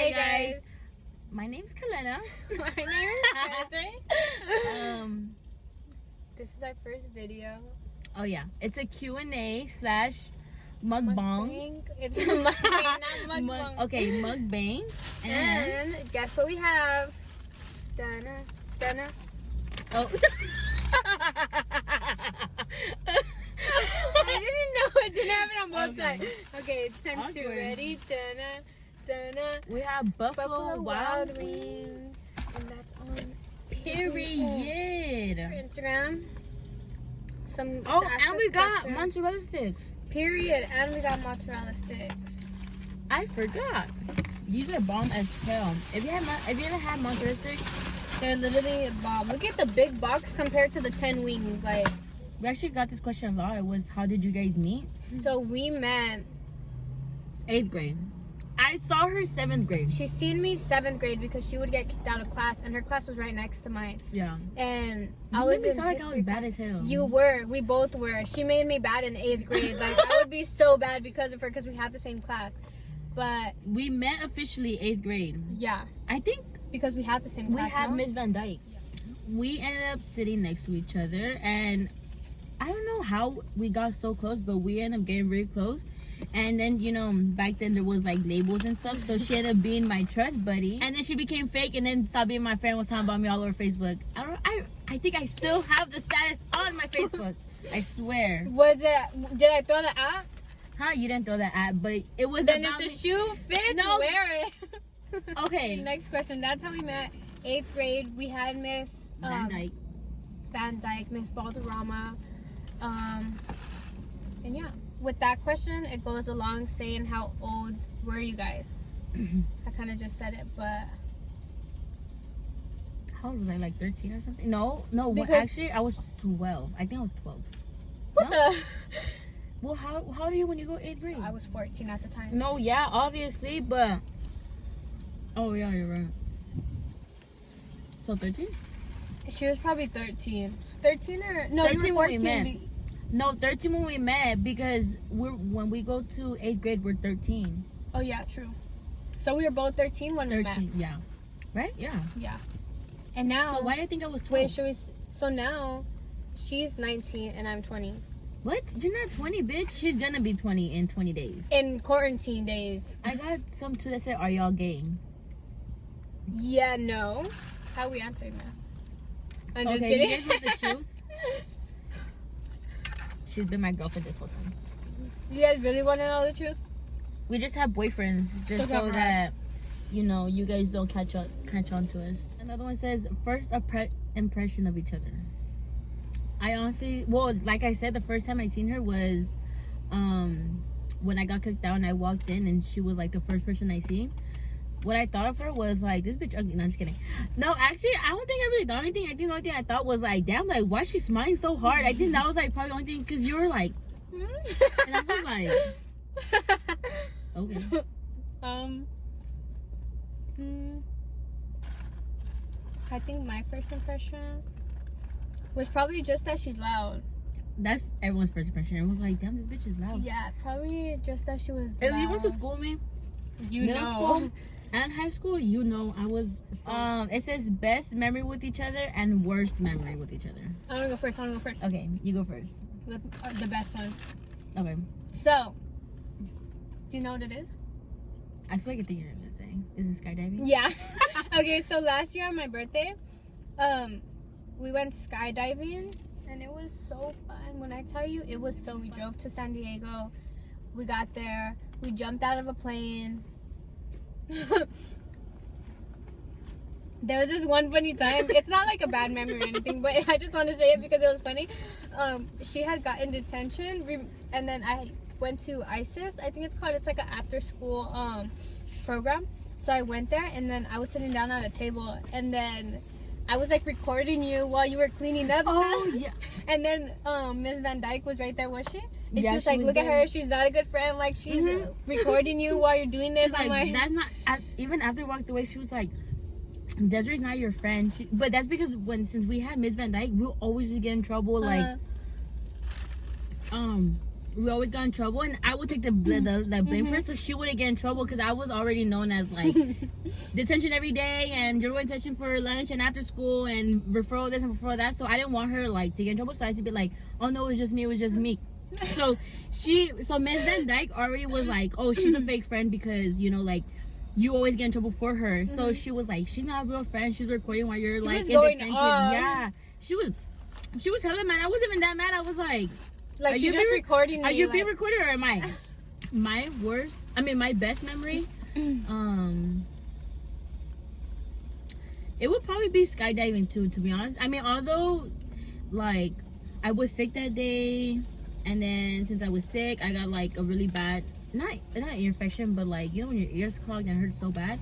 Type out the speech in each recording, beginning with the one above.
Hey guys. My name's Kalena. My name is Desiree. This is our first video. Oh yeah, it's a Q&A / mukbang. It's a mukbang, not mukbang. Okay, mukbang. And guess what we have? Dana. Oh. I didn't know it didn't have it on both sides. Okay, it's time to Awkward. ready. Dana. We have Buffalo Wild Wings. Wings. And that's on Period. our Instagram. Oh, to ask and us we got questions. mozzarella sticks. Period. And we got mozzarella sticks. I forgot. These are bomb as hell. If you ever had mozzarella sticks, They're literally a bomb. Look at the big box compared to the 10 wings. Like, we actually got this question a lot. It was, how did you guys meet? so we met. 8th grade. I saw her 7th grade. She seen me 7th grade because she would get kicked out of class, and her class was right next to mine. Yeah. And I I was in sound like I history was bad as hell. You were. We both were. She made me bad in 8th grade. Like, I would be so bad because of her because we had the same class. But We met officially 8th grade. yeah, I think because we had the same we class. had no? Miss Van Dyke. We ended up sitting next to each other, and I don't know how we got so close, but we ended up getting very close. And then, you know, back then there was like labels and stuff, so she ended up being my trust buddy. And then she became fake, and then stopped being my friend. Was talking about me all over Facebook. I think I still have the status on my Facebook. I swear. Was it? Did I throw the app? Huh? You didn't throw that at, but it was Then if about the me. shoe fits, No. wear it. Okay. Next question. That's how we met. 8th grade. We had Miss Van Dyke. Van Dyke, Miss Balderrama. And yeah, with that question, it goes along saying how old were you guys? I kind of just said it, but How old was I? Like 13 or something? No. Well, Because- actually, I was 12. I think I was 12. what No? the? Well, how old are you when you go 8th grade? I was 14 at the time. No, yeah, obviously, but... Oh, yeah, you're right. So, 13? She was probably 13. 13 or... No, 13 you were when we 14. met. No, 13 when we met, because when we go to 8th grade, we're 13. Oh, yeah, true. So we were both 13 when we met. 13, yeah. Right? Yeah. Yeah. And now... So, why do you think I was 12? Wait, should we... So now, she's 19 and I'm 20. What? You're not 20, bitch. She's gonna be 20 in 20 days. In quarantine days. I got some too that said, are y'all gay? Yeah, no. How we answering that? I'm just Okay, you kidding. guys want the truth? She's been my girlfriend this whole time. You guys really want to know the truth? We just have boyfriends just so Okay. that, you know, you guys don't catch on to us. Another one says, first impression of each other. I honestly, well, like I said, the first time I seen her was when I got kicked out and I walked in and she was like the first person I seen. What I thought of her was like, this bitch ugly. No, I'm just kidding. No, actually, I don't think I really thought anything. I think the only thing I thought was like, damn, like, why is she smiling so hard? I think that was like probably the only thing, because you were like, and I was like, okay. I think my first impression was probably just that she's loud. That's everyone's first impression. Everyone's like, damn, this bitch is loud. Yeah, probably just that she was If loud. you went to school with me, You middle know. school and high school, you know, I was it says best memory with each other and worst memory with each other. I want to go first. Okay, you go first. The best one. Okay. So, do you know what it is? I feel like I think you're gonna say, is it skydiving? Yeah. Okay, so last year on my birthday, we went skydiving and it was so fun. When I tell you, it was so, we drove to San Diego, we got there, we jumped out of a plane. There was this one funny time. It's not like a bad memory or anything, but I just want to say it because it was funny. She had gotten detention, and then I went to ISIS, I think it's called. It's like an after school program. So I went there, and then I was sitting down at a table, and then I was like recording you while you were cleaning up. Oh, stuff. yeah. And then Miss Van Dyke was right there, was she? And Yeah, she was she like, was look at there. her, she's not a good friend. Like, she's recording you while you're doing this. She's I'm like, like, that's not, even after we walked away, she was like, Desiree's not your friend. But that's because since we had Miss Van Dyke, we'll always get in trouble. Like, we always got in trouble, and I would take the blame for it, so she wouldn't get in trouble because I was already known as like detention every day, and you're going detention for lunch and after school, and referral this and referral that. So I didn't want her like to get in trouble, so I used to be like, oh no, it was just me. So Miss Van Dyke already was like, oh, she's a fake friend because like you always get in trouble for her. So she was like, she's not a real friend. She's recording while you're like in detention. Yeah, she was hella mad. I wasn't even that mad. I was like you just recording me. Are you being recorded or am I? My best memory, it would probably be skydiving too, to be honest. I mean, although like I was sick that day, and then since I was sick, I got like a really bad not ear infection, but like when your ears clogged and it hurts so bad.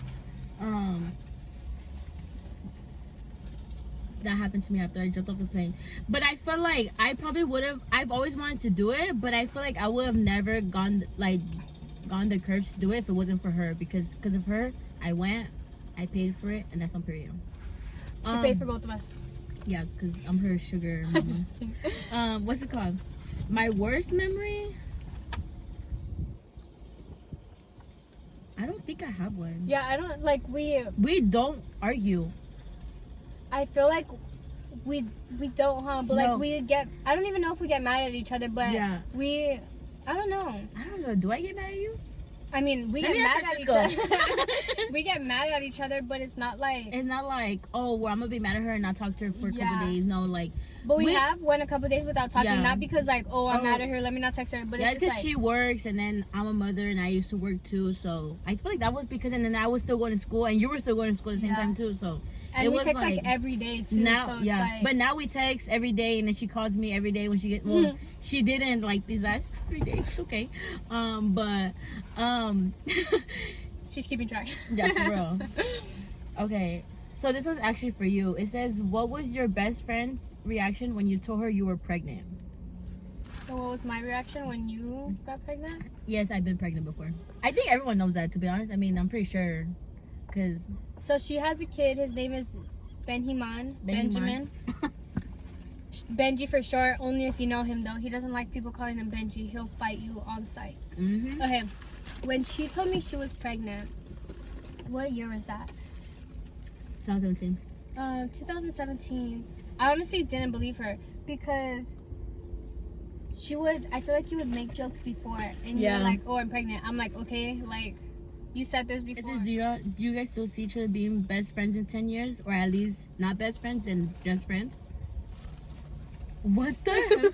That happened to me after I jumped off the plane. But I feel like I probably would have. I've always wanted to do it, but I feel like I would have never gone the courage to do it if it wasn't for her. Because of her, I went, I paid for it, and that's on period. She paid for both of us. Yeah, because I'm her sugar mama. What's it called? My worst memory? I don't think I have one. Yeah, I don't like we don't argue. I feel like we don't, huh? But like we get. I don't even know if we get mad at each other, but I don't know. I don't know. Do I get mad at you? I mean, we get mad at each other. We get mad at each other, but it's not like oh, well, I'm gonna be mad at her and not talk to her for a couple days. No, like. But we have went a couple days without talking, not because like, oh, I'm mad at her, let me not text her. But it's because she works, and then I'm a mother, and I used to work too. So I feel like that was because, and then I was still going to school, and you were still going to school at the same time too. So. And we text like every day too. Now, so it's but now we text every day, and then she calls me every day when she gets. Well, she didn't like these last 3 days. It's okay, she's keeping track. Yeah, for real. Okay, so this one's actually for you. It says, "What was your best friend's reaction when you told her you were pregnant?" So what was my reaction when you got pregnant? Yes, I've been pregnant before. I think everyone knows that. To be honest, I mean, I'm pretty sure, because. So she has a kid. His name is Benjamin. Benji for short. Only if you know him though. He doesn't like people calling him Benji. He'll fight you on sight. Okay. When she told me she was pregnant, what year was that? 2017. 2017. I honestly didn't believe her because she would. I feel like you would make jokes before, and you're like, "Oh, I'm pregnant." I'm like, "Okay, like." You said this before. Do you guys still see each other being best friends in 10 years? Or at least not best friends and just friends? What the hell?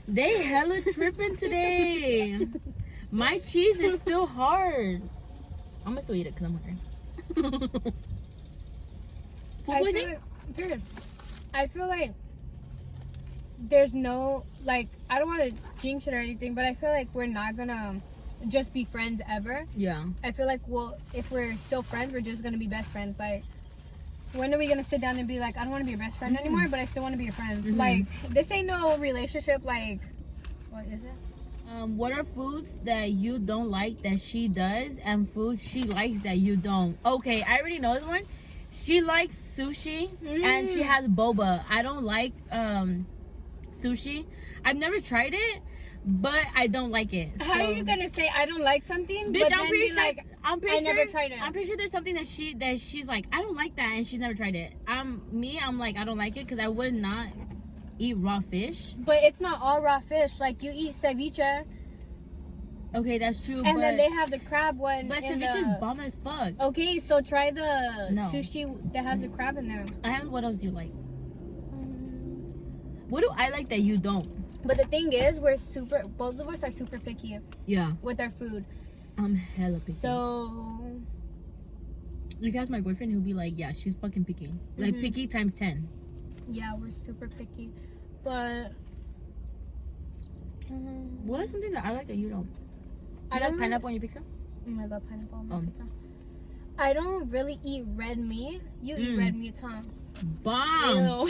They hella tripping today. My cheese is still hard. I'm gonna still eat it because I'm hungry. I feel like there's no, like, I don't want to jinx it or anything, but I feel like we're not gonna just be friends ever. Yeah. I feel like, well, if we're still friends, we're just gonna be best friends. Like, when are we gonna sit down and be like, I don't want to be your best friend anymore, but I still want to be your friend? Like, this ain't no relationship. Like, what is it? What are foods that you don't like that she does, and foods she likes that you don't? Okay, I already know this one. She likes sushi and she has boba. I don't like sushi. I've never tried it, but I don't like it. So. How are you gonna say I don't like something? Bitch, but I'm then pretty be sure. Like, I'm pretty I sure. never tried it. I'm pretty sure there's something that she's like, I don't like that, and she's never tried it. I'm like, I don't like it because I would not eat raw fish. But it's not all raw fish. Like, you eat ceviche. Okay, that's true. And then they have the crab one. But ceviche is bomb as fuck. Okay, so try the sushi that has the crab in there. And what else do you like? What do I like that you don't? But the thing is, both of us are super picky. Yeah. With our food. I'm hella picky. So. You guys, my boyfriend, he'll be like, yeah, she's fucking picky. Like, picky times 10. Yeah, we're super picky. But. What's something that I like that you don't? I don't like pineapple on your pizza? I love pineapple on my pizza. I don't really eat red meat. You eat red meat, huh? Bomb!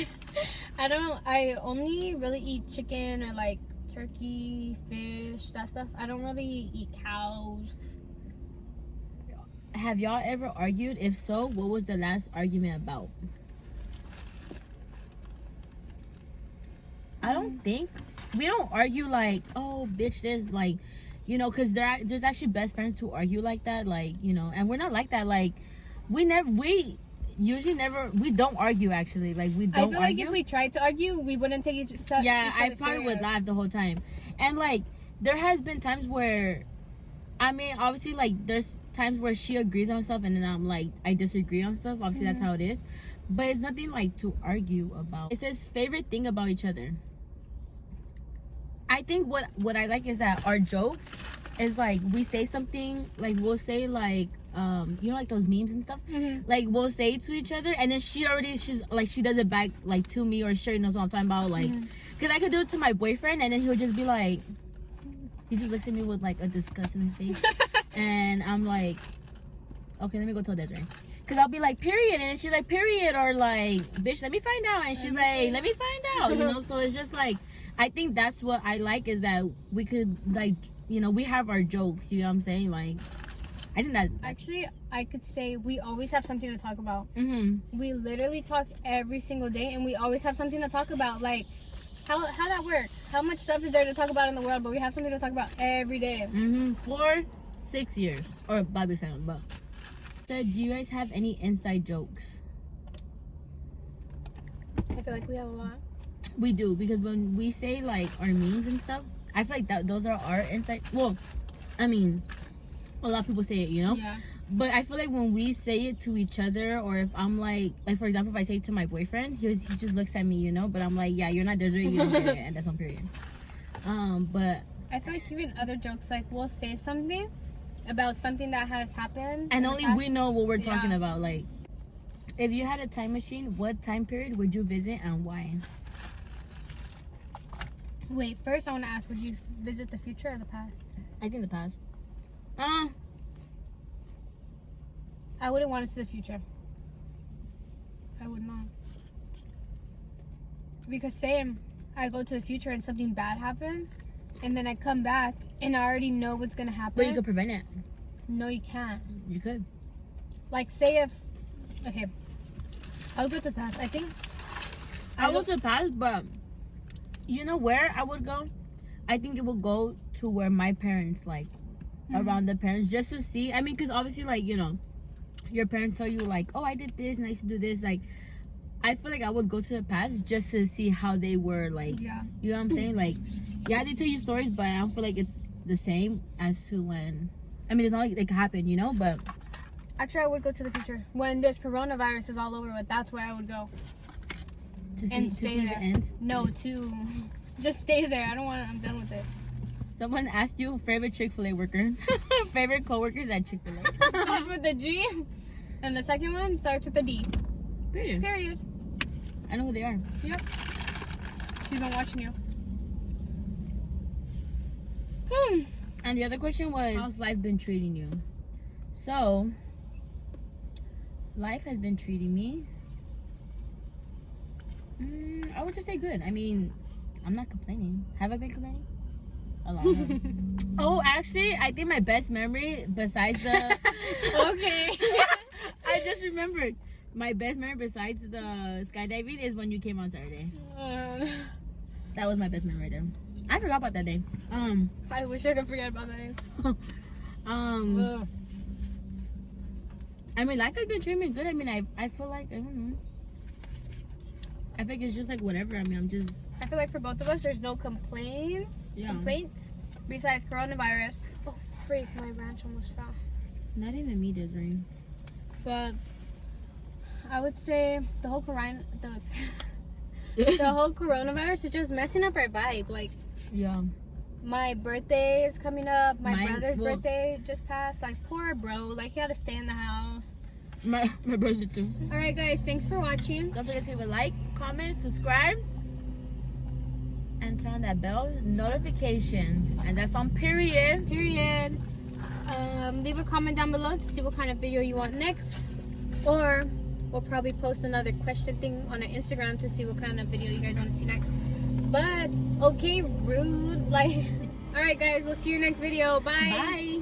I only really eat chicken or like turkey, fish, that stuff. I don't really eat cows. Have y'all ever argued? If so, what was the last argument about? I don't think we don't argue like, oh bitch this, like, you know, because there's actually best friends who argue like that, like, you know, and we're not like that. Like we usually never, we don't argue actually, like we don't I feel like if we tried to argue, we wouldn't take each yeah, other I probably would laugh the whole time. And like there has been times where, I mean, obviously like there's times where she agrees on stuff and then I'm like, I disagree on stuff. Obviously that's how it is, but it's nothing like to argue about. It says favorite thing about each other. I think what I like is that our jokes is like, we say something, like we'll say like, you know, like those memes and stuff, like we'll say it to each other and then she's like, she does it back like to me, or she already knows what I'm talking about, like, because I could do it to my boyfriend and then he'll just be like, he just looks at me with like a disgust in his face and I'm like, okay, let me go tell Desiree, because I'll be like period and then she's like period, or like bitch let me find out, and she's like let me find out, you know. So it's just like, I think that's what I like, is that we could, like, you know, we have our jokes, you know what I'm saying? Like, I think that actually, I could say we always have something to talk about. We literally talk every single day and we always have something to talk about. Like, how that work? How much stuff is there to talk about in the world, but we have something to talk about every day. For 6 years, or Bobby said, but so do you guys have any inside jokes? I feel like we have a lot. We do, because when we say like our memes and stuff, I feel like that those are our inside. Well, I mean, a lot of people say it, you know. Yeah. But I feel like when we say it to each other, or if I'm like for example, if I say it to my boyfriend, he just looks at me, you know. But I'm like, yeah, you're not Desiree, you're Desiree, and that's on period. But I feel like even other jokes, like we'll say something about something that has happened, and only we know what we're talking about. Like, if you had a time machine, what time period would you visit and why? Wait, first I want to ask, would you visit the future or the past? I think the past. I wouldn't want to see the future. I would not. Because say I go to the future and something bad happens, and then I come back and I already know what's going to happen. But you could prevent it. No, you can't. You could. Like, say if... Okay. I'll go to the past. I think... I'll go to the past, but... You know where I would go? I think it would go to where my parents, like, around the parents, just to see. I mean, because obviously, like, you know, your parents tell you, like, oh, I did this and I used to do this. Like, I feel like I would go to the past just to see how they were, like, you know what I'm saying? Like, yeah, they tell you stories, but I don't feel like it's the same as to when, I mean, it's not like it could happen, you know, but. Actually, I would go to the future. When this coronavirus is all over with, that's where I would go. To see the end? No, to just stay there. I don't want. I'm done with it. Someone asked you favorite Chick-fil-A worker, favorite co-workers at Chick-fil-A. Starts with the G, and the second one starts with the D. Period. I know who they are. Yep. She's been watching you. And the other question was, how's life been treating you? So, life has been treating me. I would just say good. I mean, I'm not complaining. Have I been complaining? A lot. Oh, actually, I think my best memory besides the... Okay. I just remembered. My best memory besides the skydiving is when you came on Saturday. That was my best memory right there. I forgot about that day. I wish I could forget about that day. I mean, life has been treating me good. I mean, I feel like, I don't know. I think it's just like whatever. I mean, I feel like for both of us, there's no complaints besides coronavirus. Oh, freak, my ranch almost fell. Not even me, Desiree. But I would say the whole the whole coronavirus is just messing up our vibe. Like, yeah. My birthday is coming up. My brother's birthday just passed. Like, poor bro. Like, he had to stay in the house. My brother too. Alright guys, thanks for watching. Don't forget to leave a like, comment, subscribe, and turn on that bell notification. And that's on period. Leave a comment down below to see what kind of video you want next. Or we'll probably post another question thing on our Instagram to see what kind of video you guys want to see next. But okay, rude. Like, alright guys, we'll see you next video. Bye. Bye.